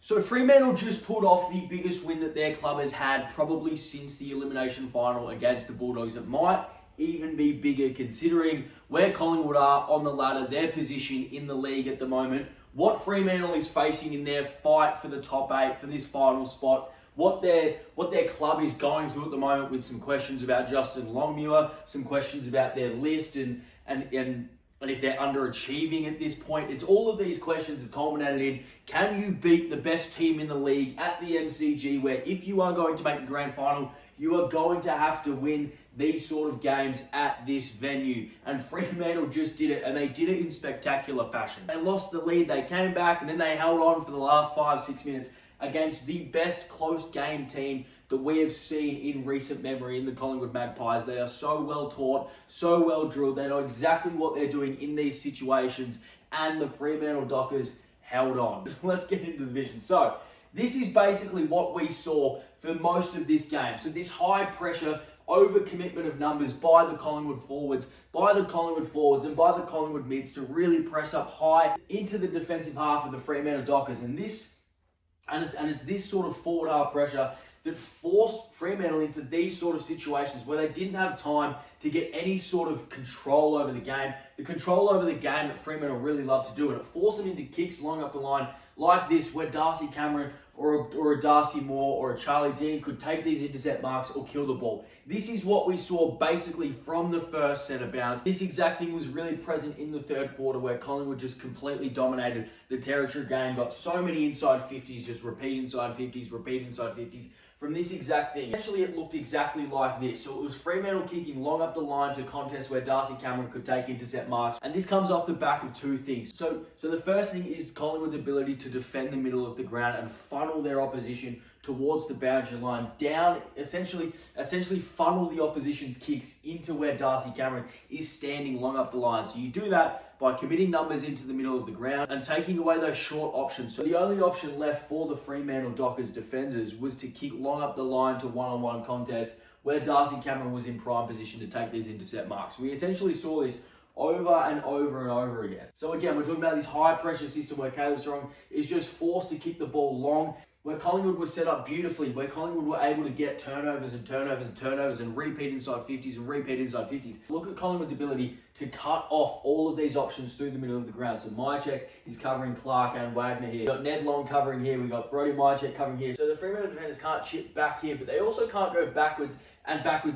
So Fremantle just pulled off the biggest win that their club has had probably since the elimination final against the Bulldogs. It might even be bigger considering where Collingwood are on the ladder, their position in the league at the moment, what Fremantle is facing in their fight for the top 8 for this final spot, what their club is going through at the moment with some questions about Justin Longmuir, some questions about their list and if they're underachieving at this point. It's all of these questions have culminated in, can you beat the best team in the league at the MCG, where if you are going to make the grand final, you are going to have to win these sort of games at this venue. And Fremantle just did it, and they did it in spectacular fashion. They lost the lead, they came back, and then they held on for the last 5-6 minutes against the best close game team that we have seen in recent memory in the Collingwood Magpies. They are so well taught, so well drilled. They know exactly what they're doing in these situations, and the Fremantle Dockers held on. Let's get into the vision. So this is basically what we saw for most of this game. So this high pressure, overcommitment of numbers by the Collingwood forwards, and by the Collingwood mids to really press up high into the defensive half of the Fremantle Dockers. And it's this sort of forward half pressure that forced Fremantle into these sort of situations where they didn't have time to get any sort of control over the game. The control over the game that Fremantle really love to do, and it forced them into kicks long up the line like this, where Darcy Cameron or a Darcy Moore or a Charlie Dean could take these intercept marks or kill the ball. This is what we saw basically from the first set of bounds. This exact thing was really present in the third quarter, where Collingwood just completely dominated the territory game, got so many inside 50s, just repeat inside 50s, from this exact thing. Essentially, it looked exactly like this. So it was Fremantle kicking long up the line to contests where Darcy Cameron could take intercept marks. And this comes off the back of two things. So the first thing is Collingwood's ability to defend the middle of the ground and funnel their opposition towards the boundary line, down, essentially funnel the opposition's kicks into where Darcy Cameron is standing long up the line. So you do that by committing numbers into the middle of the ground and taking away those short options. So the only option left for the Fremantle Dockers defenders was to kick long up the line to one-on-one contests where Darcy Cameron was in prime position to take these intercept marks. We essentially saw this over and over and over again. So again, we're talking about this high pressure system where Caleb Strong is just forced to kick the ball long, where Collingwood was set up beautifully, where Collingwood were able to get turnovers and repeat inside 50s. Look at Collingwood's ability to cut off all of these options through the middle of the ground. So Myercheck is covering Clark and Wagner here. We've got Ned Long covering here. We've got Brody Myercheck covering here. So the Fremantle defenders can't chip back here, but they also can't go backwards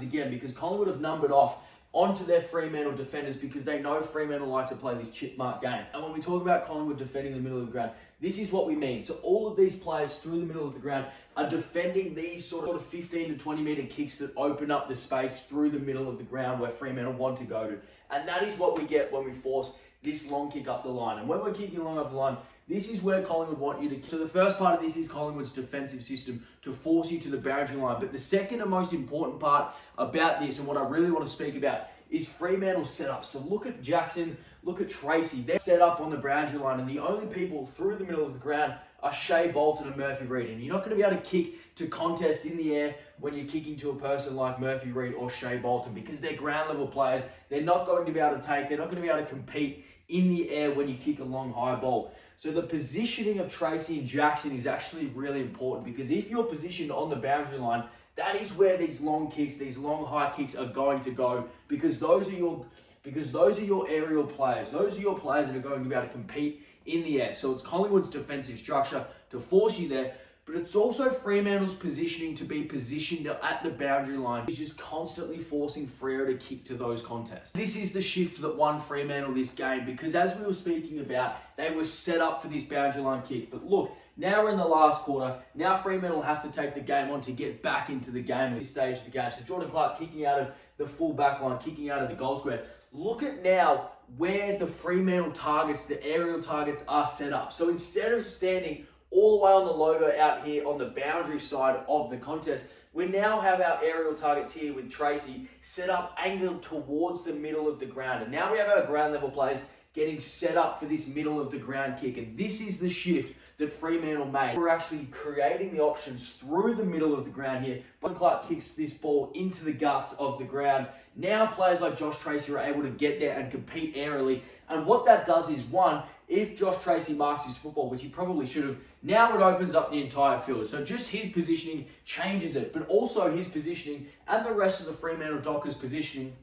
again, because Collingwood have numbered off onto their Fremantle defenders because they know Fremantle like to play this chip mark game. And when we talk about Collingwood defending the middle of the ground, this is what we mean. So all of these players through the middle of the ground are defending these sort of 15 to 20 metre kicks that open up the space through the middle of the ground where Fremantle want to go to. And that is what we get when we force this long kick up the line. And when we're kicking long up the line, this is where Collingwood want you to. So the first part of this is Collingwood's defensive system to force you to the boundary line. But the second and most important part about this, and what I really want to speak about, is Fremantle setup. So look at Jackson, look at Tracy. They're set up on the boundary line, and the only people through the middle of the ground are Shea Bolton and Murphy Reid. And you're not going to be able to kick to contest in the air when you're kicking to a person like Murphy Reid or Shea Bolton, because they're ground level players. They're not going to be able to take, they're not going to be able to compete in the air when you kick a long high ball. So the positioning of Tracy and Jackson is actually really important, because if you're positioned on the boundary line, that is where these long kicks, these long high kicks are going to go, because those are your aerial players. Those are your players that are going to be able to compete in the air. So it's Collingwood's defensive structure to force you there, but it's also Fremantle's positioning to be positioned at the boundary line. It's just constantly forcing Freo to kick to those contests. This is the shift that won Fremantle this game, because as we were speaking about, they were set up for this boundary line kick. But look, now we're in the last quarter. Now Fremantle have to take the game on to get back into the game at this stage of the game. So Jordan Clark kicking out of the full back line, kicking out of the goal square. Look at now where the Fremantle targets, the aerial targets are set up. So instead of standing all the way on the logo out here on the boundary side of the contest, we now have our aerial targets here with Tracy set up, angled towards the middle of the ground. And now we have our ground level players getting set up for this middle of the ground kick. And this is the shift that Fremantle made. We're actually creating the options through the middle of the ground here. Jordan Clark kicks this ball into the guts of the ground. Now players like Josh Tracy are able to get there and compete aerially. And what that does is, one, if Josh Tracy marks his football, which he probably should have, now it opens up the entire field. So just his positioning changes it, but also his positioning and the rest of the Fremantle Dockers positioning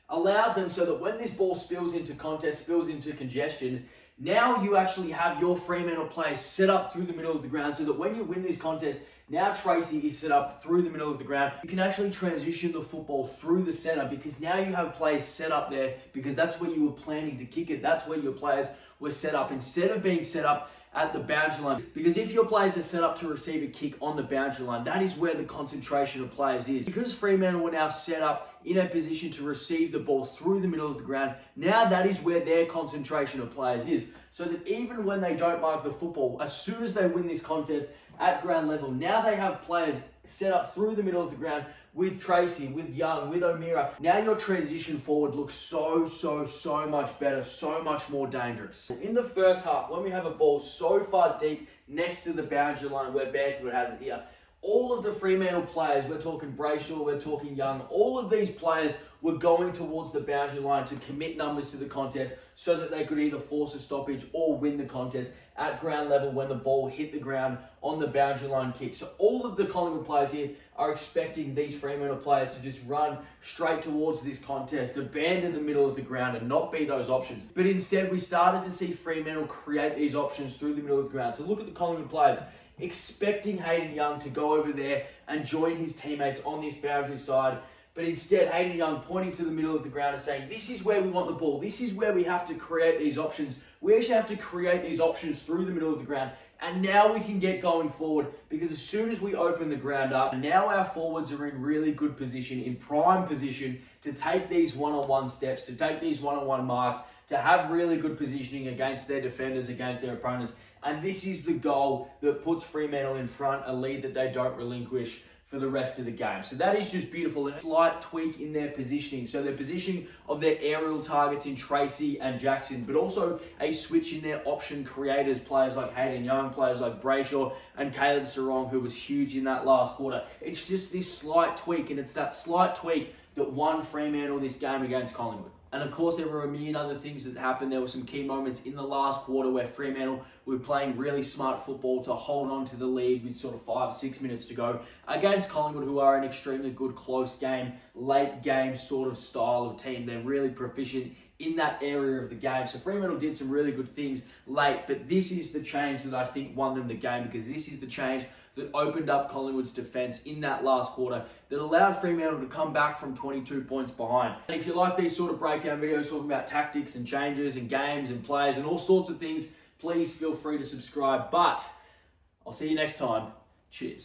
allows them so that when this ball spills into contest, spills into congestion, now you actually have your Fremantle players set up through the middle of the ground so that when you win this contest, now Tracy is set up through the middle of the ground. You can actually transition the football through the center because now you have players set up there because that's where you were planning to kick it. That's where your players were set up instead of being set up at the boundary line. Because if your players are set up to receive a kick on the boundary line, that is where the concentration of players is. Because Fremantle were now set up in a position to receive the ball through the middle of the ground, now that is where their concentration of players is. So that even when they don't mark the football, as soon as they win this contest at ground level, now they have players set up through the middle of the ground with Tracy, with Young, with O'Meara. Now your transition forward looks so much better, so much more dangerous. In the first half, when we have a ball so far deep next to the boundary line where Magpies has it here, all of the Fremantle players, we're talking Brayshaw, we're talking Young, all of these players were going towards the boundary line to commit numbers to the contest so that they could either force a stoppage or win the contest at ground level when the ball hit the ground on the boundary line kick. So all of the Collingwood players here are expecting these Fremantle players to just run straight towards this contest, abandon the middle of the ground and not be those options. But instead, we started to see Fremantle create these options through the middle of the ground. So look at the Collingwood players expecting Hayden Young to go over there and join his teammates on this boundary side. But instead, Hayden Young pointing to the middle of the ground and saying, this is where we want the ball. This is where we have to create these options. We actually have to create these options through the middle of the ground. And now we can get going forward because as soon as we open the ground up, now our forwards are in really good position, in prime position to take these one-on-one steps, to take these one-on-one marks, to have really good positioning against their defenders, against their opponents. And this is the goal that puts Fremantle in front, a lead that they don't relinquish for the rest of the game. So that is just beautiful. And a slight tweak in their positioning. So their positioning of their aerial targets in Tracy and Jackson, but also a switch in their option creators, players like Hayden Young, players like Brayshaw and Caleb Sarong, who was huge in that last quarter. It's just this slight tweak, and it's that slight tweak that won Fremantle this game against Collingwood. And of course, there were a million other things that happened. There were some key moments in the last quarter where Fremantle were playing really smart football to hold on to the lead with sort of 5-6 minutes to go against Collingwood, who are an extremely good close game, late game sort of style of team. They're really proficient in that area of the game. So Fremantle did some really good things late, but this is the change that I think won them the game, because this is the change that opened up Collingwood's defence in that last quarter that allowed Fremantle to come back from 22 points behind. And if you like these sort of breakdown videos talking about tactics and changes and games and players and all sorts of things, please feel free to subscribe. But I'll see you next time. Cheers.